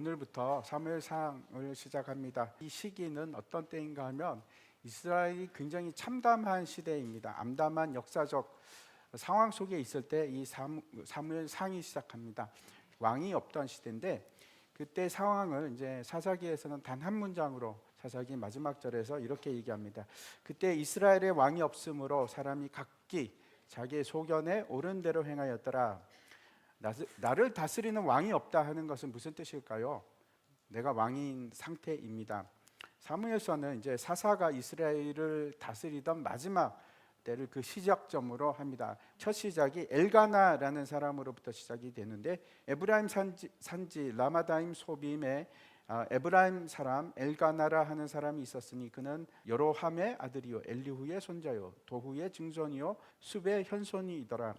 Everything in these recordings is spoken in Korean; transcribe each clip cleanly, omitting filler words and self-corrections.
오늘부터 사무엘상을 시작합니다. 이 시기는 어떤 때인가 하면 이스라엘이 굉장히 참담한 시대입니다. 암담한 역사적 상황 속에 있을 때 이 사무엘상이 시작합니다. 왕이 없던 시대인데 그때 상황을 이제 사사기에서는 단 한 문장으로 사사기 마지막 절에서 이렇게 얘기합니다. 그때 이스라엘의 왕이 없으므로 사람이 각기 자기의 소견에 옳은 대로 행하였더라. 나를 다스리는 왕이 없다 하는 것은 무슨 뜻일까요? 내가 왕인 상태입니다. 사무엘서는 이제 사사가 이스라엘을 다스리던 마지막 때를 그 시작점으로 합니다. 첫 시작이 엘가나라는 사람으로부터 시작이 되는데 에브라임 산지 라마다임 소빔에 에브라임 사람 엘가나라 하는 사람이 있었으니 그는 여로함의 아들이요 엘리후의 손자요 도후의 증손이요 숲의 현손이더라.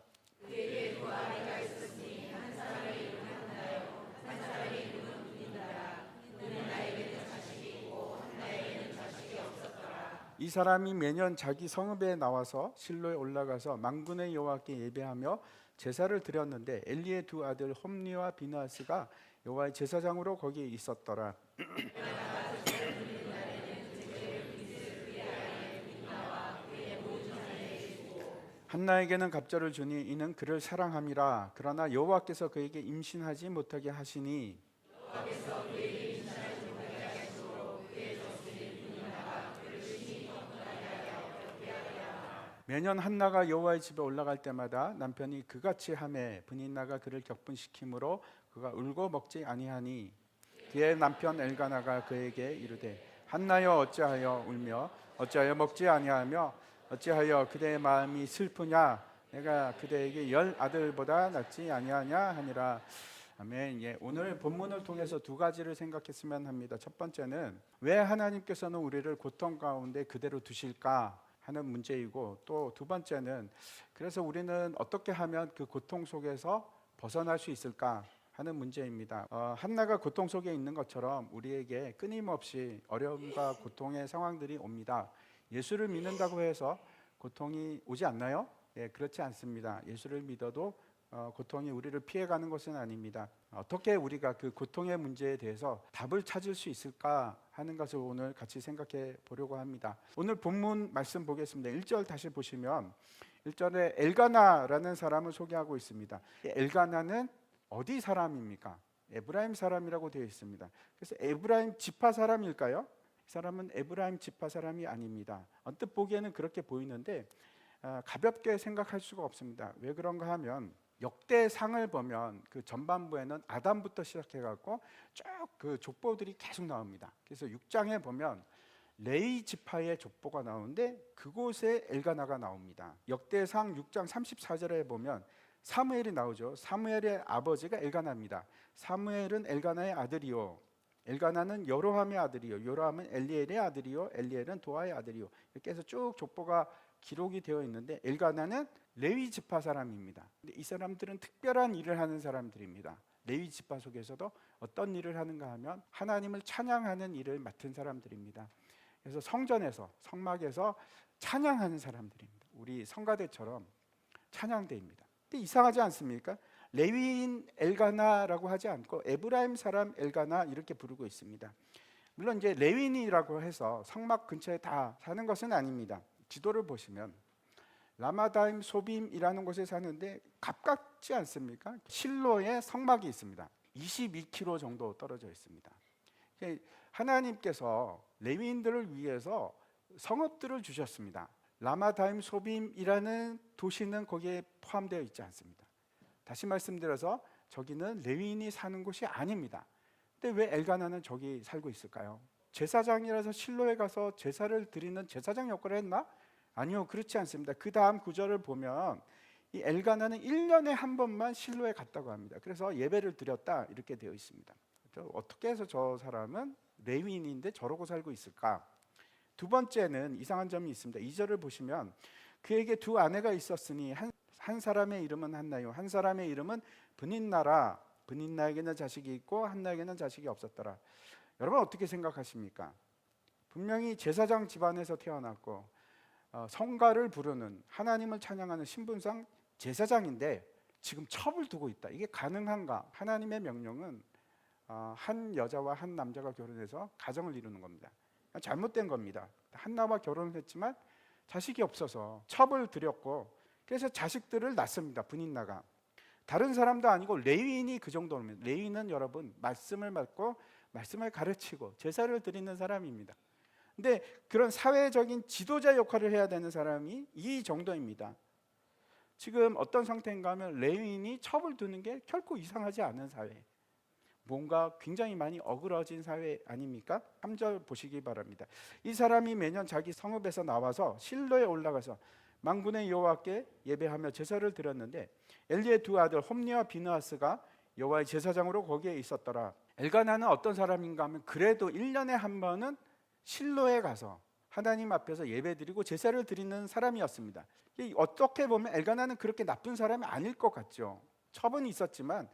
그에게 두 아내가 있었으니 한 사람의 이름은 한나요 한 사람의 이름은 분인나라. 그는 나에게는 자식이 있고 한나에게는 자식이 없었더라. 이 사람이 매년 자기 성읍에 나와서 실로에 올라가서 만군의 여호와께 예배하며 제사를 드렸는데 엘리의 두 아들 홈리와 비나스가 여호와의 제사장으로 거기에 있었더라. 한나에게는 갑절을 주니 이는 그를 사랑함이라. 그러나 여호와께서 그에게 임신하지 못하게 하시니 매년 한나가 여호와의 집에 올라갈 때마다 남편이 그같이 하매 분인나가 그를 격분시키므로 그가 울고 먹지 아니하니 그의 남편 엘가나가 그에게 이르되 한나여 어찌하여 울며 어찌하여 먹지 아니하며 어찌하여 그대의 마음이 슬프냐 내가 그대에게 10 아들보다 낫지 아니하냐 하니라. 아멘. 예, 오늘 본문을 통해서 두 가지를 생각했으면 합니다. 첫 번째는 왜 하나님께서는 우리를 고통 가운데 그대로 두실까 하는 문제이고, 또 두 번째는 그래서 우리는 어떻게 하면 그 고통 속에서 벗어날 수 있을까 하는 문제입니다. 한나가 고통 속에 있는 것처럼 우리에게 끊임없이 어려움과 고통의 상황들이 옵니다. 예수를 믿는다고 해서 고통이 오지 않나요? 예, 그렇지 않습니다. 예수를 믿어도 고통이 우리를 피해가는 것은 아닙니다. 어떻게 우리가 그 고통의 문제에 대해서 답을 찾을 수 있을까 하는 것을 오늘 같이 생각해 보려고 합니다. 오늘 본문 말씀 보겠습니다. 1절 다시 보시면 1절에 엘가나라는 사람을 소개하고 있습니다. 엘가나는 어디 사람입니까? 에브라임 사람이라고 되어 있습니다. 그래서 에브라임 지파 사람일까요? 이 사람은 에브라임 지파 사람이 아닙니다. 언뜻 보기에는 그렇게 보이는데 가볍게 생각할 수가 없습니다. 왜 그런가 하면 역대상을 보면 그 전반부에는 아담부터 시작해갖고 쭉 그 족보들이 계속 나옵니다. 그래서 6장에 보면 레위 지파의 족보가 나오는데 그곳에 엘가나가 나옵니다. 역대상 6장 34절에 보면 사무엘이 나오죠. 사무엘의 아버지가 엘가나입니다. 사무엘은 엘가나의 아들이요 엘가나는 여로함의 아들이요 여로함은 엘리엘의 아들이요 엘리엘은 도아의 아들이요 이렇게 해서 쭉 족보가 기록이 되어 있는데 엘가나는 레위 지파 사람입니다. 근데 이 사람들은 특별한 일을 하는 사람들입니다. 레위 지파 속에서도 어떤 일을 하는가 하면 하나님을 찬양하는 일을 맡은 사람들입니다. 그래서 성전에서 성막에서 찬양하는 사람들입니다. 우리 성가대처럼 찬양대입니다. 근데 이상하지 않습니까? 레위인 엘가나라고 하지 않고 에브라임 사람 엘가나 이렇게 부르고 있습니다. 물론 이제 레위인이라고 해서 성막 근처에 다 사는 것은 아닙니다. 지도를 보시면 라마다임 소빔이라는 곳에 사는데 가깝지 않습니까? 실로에 성막이 있습니다. 22km 정도 떨어져 있습니다. 하나님께서 레위인들을 위해서 성읍들을 주셨습니다. 라마다임 소빔이라는 도시는 거기에 포함되어 있지 않습니다. 다시 말씀드려서 저기는 레위인이 사는 곳이 아닙니다. 근데 왜 엘가나는 저기 살고 있을까요? 제사장이라서 실로에 가서 제사를 드리는 제사장 역할을 했나? 아니요, 그렇지 않습니다. 그 다음 구절을 보면 이 엘가나는 1년에 한 번만 실로에 갔다고 합니다. 그래서 예배를 드렸다 이렇게 되어 있습니다. 어떻게 해서 저 사람은 레위인인데 저러고 살고 있을까? 두 번째는 이상한 점이 있습니다. 2절을 보시면 그에게 두 아내가 있었으니 한 사람의 이름은 한나요 한 사람의 이름은 분인나라. 분인나에게는 자식이 있고 한나에게는 자식이 없었더라. 여러분 어떻게 생각하십니까? 분명히 제사장 집안에서 태어났고 성가를 부르는 하나님을 찬양하는 신분상 제사장인데 지금 첩을 두고 있다. 이게 가능한가? 하나님의 명령은 한 여자와 한 남자가 결혼해서 가정을 이루는 겁니다. 잘못된 겁니다. 한나와 결혼을 했지만 자식이 없어서 첩을 들였고 그래서 자식들을 낳습니다. 분인나가. 다른 사람도 아니고 레위인이 그 정도입니다. 레위인은 여러분 말씀을 받고 말씀을 가르치고 제사를 드리는 사람입니다. 근데 그런 사회적인 지도자 역할을 해야 되는 사람이 이 정도입니다. 지금 어떤 상태인가 하면 레위인이 첩을 두는 게 결코 이상하지 않은 사회, 뭔가 굉장히 많이 어그러진 사회 아닙니까? 3절 보시기 바랍니다. 이 사람이 매년 자기 성읍에서 나와서 실로에 올라가서 만군의 여호와께 예배하며 제사를 드렸는데 엘리의 두 아들 홈니와 비느하스가 여호와의 제사장으로 거기에 있었더라. 엘가나는 어떤 사람인가 하면 그래도 1년에 한 번은 실로에 가서 하나님 앞에서 예배드리고 제사를 드리는 사람이었습니다. 어떻게 보면 엘가나는 그렇게 나쁜 사람이 아닐 것 같죠. 첩은 있었지만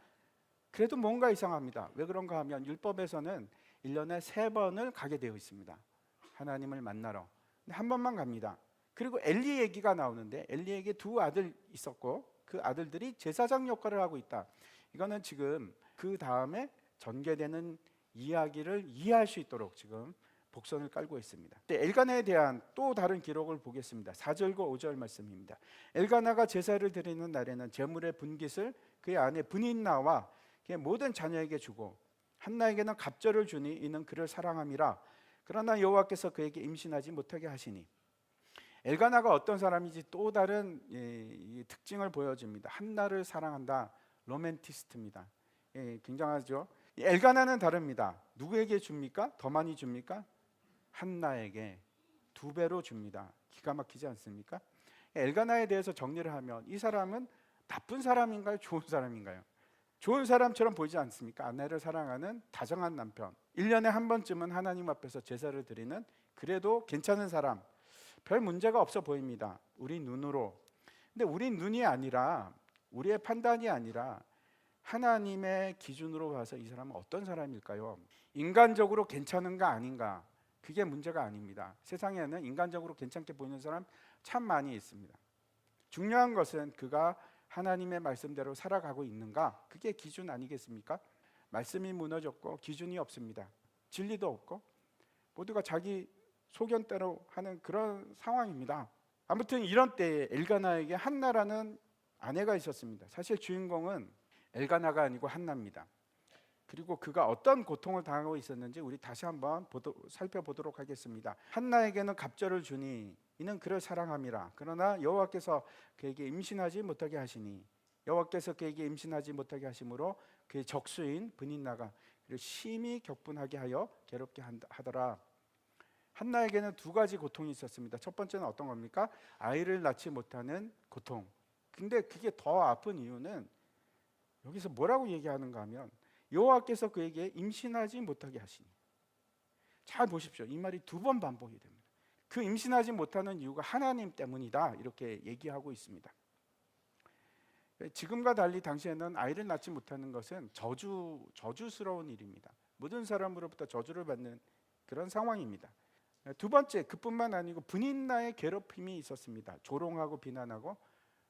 그래도 뭔가 이상합니다. 왜 그런가 하면 율법에서는 1년에 3번을 가게 되어 있습니다. 하나님을 만나러. 근데 한 번만 갑니다. 그리고 엘리 얘기가 나오는데 엘리에게 두 아들 있었고 그 아들들이 제사장 역할을 하고 있다. 이거는 지금 그 다음에 전개되는 이야기를 이해할 수 있도록 지금 복선을 깔고 있습니다. 엘가나에 대한 또 다른 기록을 보겠습니다. 4절과 5절 말씀입니다. 엘가나가 제사를 드리는 날에는 제물의 분깃을 그의 아내 분인나와 그의 모든 자녀에게 주고 한나에게는 갑절을 주니 이는 그를 사랑함이라. 그러나 여호와께서 그에게 임신하지 못하게 하시니. 엘가나가 어떤 사람인지 또 다른 특징을 보여줍니다. 한나를 사랑한다. 로맨티스트입니다. 굉장하죠. 엘가나는 다릅니다. 누구에게 줍니까? 더 많이 줍니까? 한나에게 2배로 줍니다. 기가 막히지 않습니까? 엘가나에 대해서 정리를 하면 이 사람은 나쁜 사람인가요? 좋은 사람인가요? 좋은 사람처럼 보이지 않습니까? 아내를 사랑하는 다정한 남편. 1년에 한 번쯤은 하나님 앞에서 제사를 드리는 그래도 괜찮은 사람. 별 문제가 없어 보입니다. 우리 눈으로. 근데 우리 눈이 아니라 우리의 판단이 아니라 하나님의 기준으로 봐서 이 사람은 어떤 사람일까요? 인간적으로 괜찮은가 아닌가? 그게 문제가 아닙니다. 세상에는 인간적으로 괜찮게 보이는 사람 참 많이 있습니다. 중요한 것은 그가 하나님의 말씀대로 살아가고 있는가? 그게 기준 아니겠습니까? 말씀이 무너졌고 기준이 없습니다. 진리도 없고 모두가 자기 소견대로 하는 그런 상황입니다. 아무튼 이런 때에 엘가나에게 한나라는 아내가 있었습니다. 사실 주인공은 엘가나가 아니고 한나입니다. 그리고 그가 어떤 고통을 당하고 있었는지 우리 다시 한번 살펴보도록 하겠습니다. 한나에게는 갑절을 주니 이는 그를 사랑함이라. 그러나 여호와께서 그에게 임신하지 못하게 하시니 여호와께서 그에게 임신하지 못하게 하심으로 그의 적수인 분인나가 그를 심히 격분하게 하여 괴롭게 하더라. 한나에게는 2가지 고통이 있었습니다. 첫 번째는 어떤 겁니까? 아이를 낳지 못하는 고통. 근데 그게 더 아픈 이유는 여기서 뭐라고 얘기하는가 하면 여호와께서 그에게 임신하지 못하게 하시니. 잘 보십시오. 이 말이 2번 반복이 됩니다. 그 임신하지 못하는 이유가 하나님 때문이다 이렇게 얘기하고 있습니다. 지금과 달리 당시에는 아이를 낳지 못하는 것은 저주스러운 일입니다. 모든 사람으로부터 저주를 받는 그런 상황입니다. 2번째, 그뿐만 아니고 분인나의 괴롭힘이 있었습니다. 조롱하고 비난하고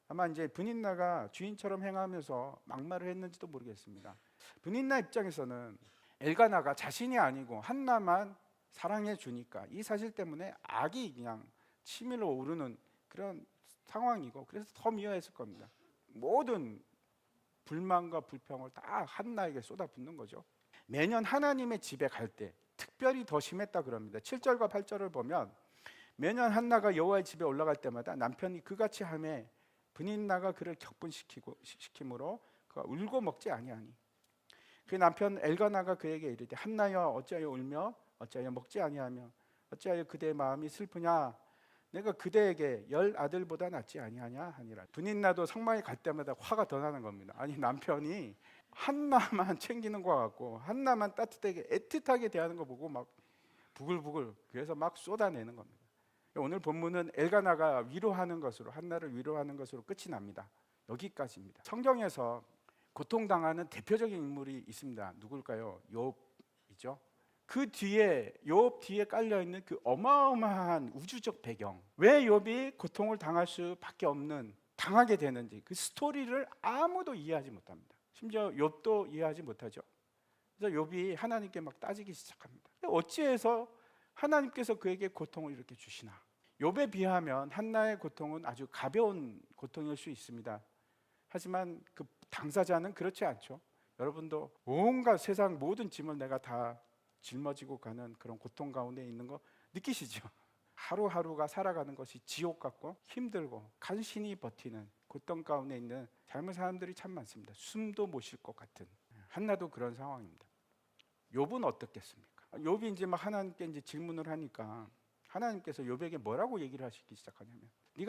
아마 이제 분인나가 주인처럼 행하면서 막말을 했는지도 모르겠습니다. 분인나 입장에서는 엘가나가 자신이 아니고 한나만 사랑해 주니까 이 사실 때문에 악이 그냥 치밀어 오르는 그런 상황이고 그래서 더 미워했을 겁니다. 모든 불만과 불평을 다 한나에게 쏟아붓는 거죠. 매년 하나님의 집에 갈 때 특별히 더 심했다 그럽니다. 7절과 8절을 보면 매년 한나가 여호와의 집에 올라갈 때마다 남편이 그같이 하매 분인나가 그를 격분시킴으로 그가 울고 먹지 아니하니 그 남편 엘가나가 그에게 이르되 한나여 어찌하여 울며 어찌하여 먹지 아니하며 어찌하여 그대의 마음이 슬프냐 내가 그대에게 10 아들보다 낫지 아니하냐 하니라. 분인나도 상마에 갈 때마다 화가 더 나는 겁니다. 아니 남편이 한나만 챙기는 것 같고 한나만 따뜻하게 애틋하게 대하는 거 보고 막 부글부글 그래서 막 쏟아내는 겁니다. 오늘 본문은 엘가나가 위로하는 것으로 한나를 위로하는 것으로 끝이 납니다. 여기까지입니다. 성경에서 고통당하는 대표적인 인물이 있습니다. 누굴까요? 욥이죠. 그 뒤에 욥 뒤에 깔려 있는 그 어마어마한 우주적 배경, 왜 욥이 고통을 당할 수밖에 없는 당하게 되는지 그 스토리를 아무도 이해하지 못합니다. 심지어 욥도 이해하지 못하죠. 그래서 욥이 하나님께 막 따지기 시작합니다. 어찌해서 하나님께서 그에게 고통을 이렇게 주시나? 욥에 비하면 한나의 고통은 아주 가벼운 고통일 수 있습니다. 하지만 그 당사자는 그렇지 않죠. 여러분도 온갖 세상 모든 짐을 내가 다 짊어지고 가는 그런 고통 가운데 있는 거 느끼시죠? 하루하루가 살아가는 것이 지옥 같고 힘들고 간신히 버티는 고통 가운데 있는 젊은 사람들이 참 많습니다. 숨도 못 쉴 것 같은. 한나도 그런 상황입니다. 욥은 어떻겠습니까? 욥이 이제 막 하나님께 이제 질문을 하니까 하나님께서 욥에게 뭐라고 얘기를 하시기 시작하냐면,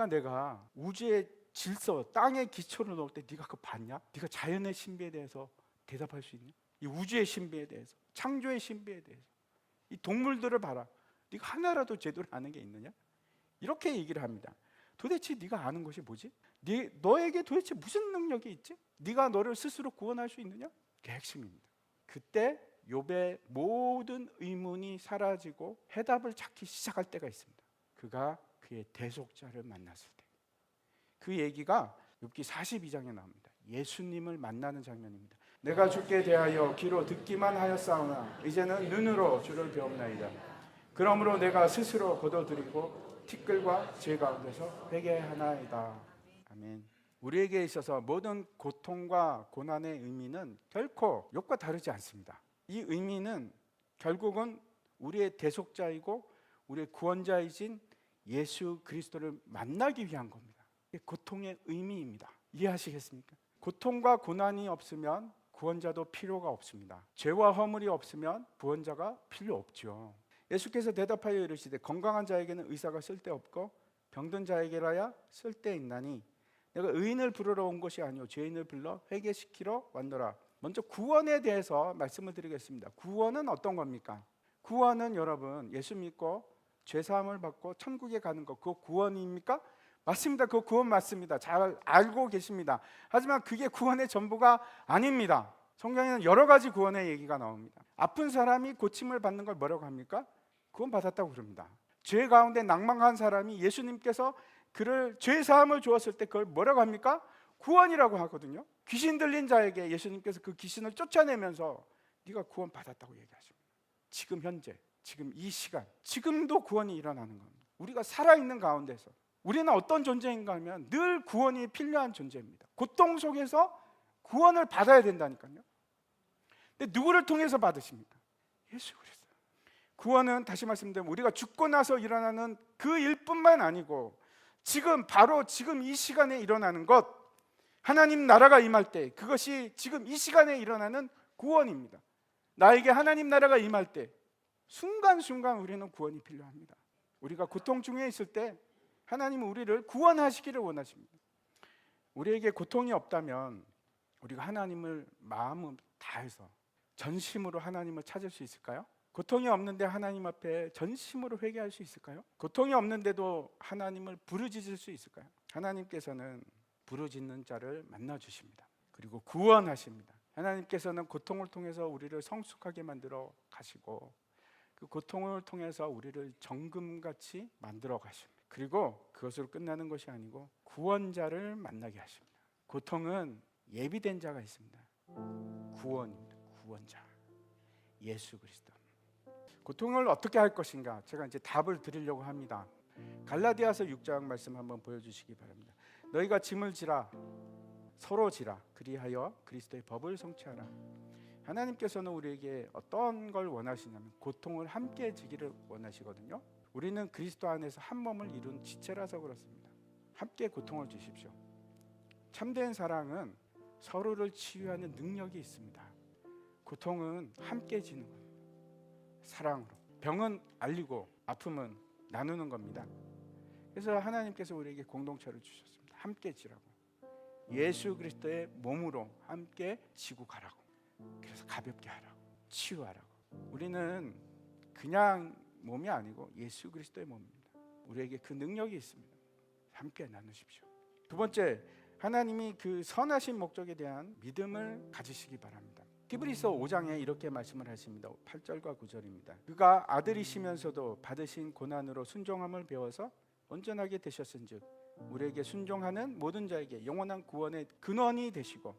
내가 우주의 질서, 땅의 기초를 놓을 때 네가 그거 봤냐? 네가 자연의 신비에 대해서 대답할 수 있냐? 이 우주의 신비에 대해서, 창조의 신비에 대해서, 이 동물들을 봐라. 네가 하나라도 제대로 아는 게 있느냐? 이렇게 얘기를 합니다. 도대체 네가 아는 것이 뭐지? 너에게 도대체 무슨 능력이 있지? 네가 너를 스스로 구원할 수 있느냐? 그게 핵심입니다. 그때 욥의 모든 의문이 사라지고 해답을 찾기 시작할 때가 있습니다. 그가 그의 대속자를 만났을 때. 그 얘기가 욥기 42장에 나옵니다. 예수님을 만나는 장면입니다. 내가 주께 대하여 귀로 듣기만 하였사오나 이제는 눈으로 주를 배움나이다. 그러므로 내가 스스로 거둬들이고 티끌과 죄 가운데서 회개하나이다. 아멘. 우리에게 있어서 모든 고통과 고난의 의미는 결코 욥과 다르지 않습니다. 이 의미는 결국은 우리의 대속자이고 우리의 구원자이신 예수 그리스도를 만나기 위한 겁니다. 이게 고통의 의미입니다. 이해하시겠습니까? 고통과 고난이 없으면 구원자도 필요가 없습니다. 죄와 허물이 없으면 구원자가 필요 없죠. 예수께서 대답하여 이르시되 건강한 자에게는 의사가 쓸데없고 병든 자에게라야 쓸데있나니 내가 의인을 부르러 온 것이 아니오 죄인을 불러 회개시키러 왔노라. 먼저 구원에 대해서 말씀을 드리겠습니다. 구원은 어떤 겁니까? 구원은 여러분 예수 믿고 죄사함을 받고 천국에 가는 것, 그거 구원입니까? 맞습니다. 그거 구원 맞습니다. 잘 알고 계십니다. 하지만 그게 구원의 전부가 아닙니다. 성경에는 여러 가지 구원의 얘기가 나옵니다. 아픈 사람이 고침을 받는 걸 뭐라고 합니까? 구원 받았다고 그럽니다. 죄 가운데 낭망한 사람이 예수님께서 그를 죄 사함을 주었을 때 그걸 뭐라고 합니까? 구원이라고 하거든요. 귀신 들린 자에게 예수님께서 그 귀신을 쫓아내면서 네가 구원 받았다고 얘기하십니다. 지금 현재, 지금 이 시간, 지금도 구원이 일어나는 겁니다. 우리가 살아있는 가운데서 우리는 어떤 존재인가 하면 늘 구원이 필요한 존재입니다. 고통 속에서 구원을 받아야 된다니까요. 근데 누구를 통해서 받으십니까? 예수 그리스도. 구원은 다시 말씀드리면 우리가 죽고 나서 일어나는 그 일뿐만 아니고 지금 바로 지금 이 시간에 일어나는 것, 하나님 나라가 임할 때 그것이 지금 이 시간에 일어나는 구원입니다. 나에게 하나님 나라가 임할 때 순간순간 우리는 구원이 필요합니다. 우리가 고통 중에 있을 때 하나님은 우리를 구원하시기를 원하십니다. 우리에게 고통이 없다면 우리가 하나님을 마음을 다해서 전심으로 하나님을 찾을 수 있을까요? 고통이 없는데 하나님 앞에 전심으로 회개할 수 있을까요? 고통이 없는데도 하나님을 부르짖을 수 있을까요? 하나님께서는 부르짖는 자를 만나 주십니다. 그리고 구원하십니다. 하나님께서는 고통을 통해서 우리를 성숙하게 만들어 가시고 그 고통을 통해서 우리를 정금같이 만들어 가십니다. 그리고 그것으로 끝나는 것이 아니고 구원자를 만나게 하십니다. 고통은 예비된 자가 있습니다. 구원입니다. 구원자 예수 그리스도. 고통을 어떻게 할 것인가? 제가 이제 답을 드리려고 합니다. 갈라디아서 6장 말씀 한번 보여주시기 바랍니다. 너희가 짐을 지라 서로 지라 그리하여 그리스도의 법을 성취하라. 하나님께서는 우리에게 어떤 걸 원하시냐면 고통을 함께 지기를 원하시거든요. 우리는 그리스도 안에서 한 몸을 이룬 지체라서 그렇습니다. 함께 고통을 주십시오. 참된 사랑은 서로를 치유하는 능력이 있습니다. 고통은 함께 지는 겁니다. 사랑으로. 병은 알리고 아픔은 나누는 겁니다. 그래서 하나님께서 우리에게 공동체를 주셨습니다. 함께 지라고. 예수 그리스도의 몸으로 함께 지고 가라고. 그래서 가볍게 하라고. 치유하라고. 우리는 그냥 몸이 아니고 예수 그리스도의 몸입니다. 우리에게 그 능력이 있습니다. 함께 나누십시오. 두 번째, 하나님이 그 선하신 목적에 대한 믿음을 가지시기 바랍니다. 히브리서 5장에 이렇게 말씀을 하십니다. 8절과 9절입니다. 그가 아들이시면서도 받으신 고난으로 순종함을 배워서 온전하게 되셨은즉 우리에게 순종하는 모든 자에게 영원한 구원의 근원이 되시고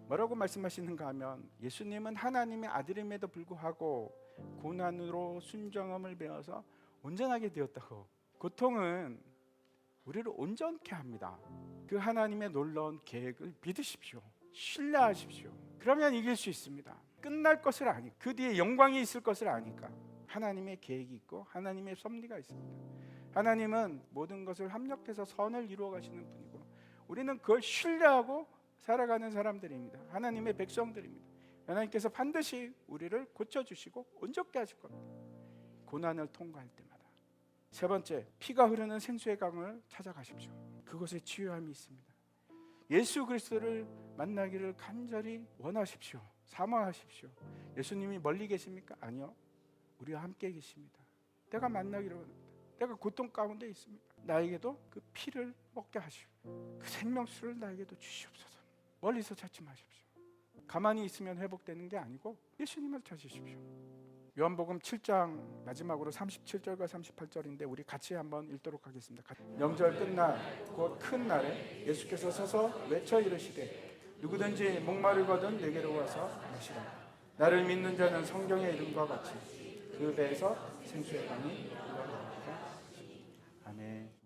뭐라고 말씀하시는가 하면 예수님은 하나님의 아들임에도 불구하고 고난으로 순정함을 배워서 온전하게 되었다고. 고통은 우리를 온전케 합니다. 그 하나님의 놀라운 계획을 믿으십시오. 신뢰하십시오. 그러면 이길 수 있습니다. 끝날 것을 아니까, 그 뒤에 영광이 있을 것을 아니까. 하나님의 계획이 있고 하나님의 섭리가 있습니다. 하나님은 모든 것을 합력해서 선을 이루어 가시는 분이고 우리는 그걸 신뢰하고 살아가는 사람들입니다. 하나님의 백성들입니다. 하나님께서 반드시 우리를 고쳐주시고 온전케 하실 겁니다. 고난을 통과할 때마다. 세 번째, 피가 흐르는 생수의 강을 찾아가십시오. 그곳에 치유함이 있습니다. 예수 그리스도를 만나기를 간절히 원하십시오. 사모하십시오. 예수님이 멀리 계십니까? 아니요, 우리와 함께 계십니다. 내가 만나기를 원합니다. 내가 고통 가운데 있습니다. 나에게도 그 피를 먹게 하시오. 그 생명수를 나에게도 주시옵소서. 멀리서 찾지 마십시오. 가만히 있으면 회복되는 게 아니고 예수님을 찾으십시오. 요한복음 7장 마지막으로 37절과 38절인데 우리 같이 한번 읽도록 하겠습니다. 명절 끝날 곧 큰 날에 예수께서 서서 외쳐 이르시되 누구든지 목마르거든 내게로 와서 마시라. 나를 믿는 자는 성경의 이름과 같이 그 배에서 생수의 강이 흘러나오리라. 아멘.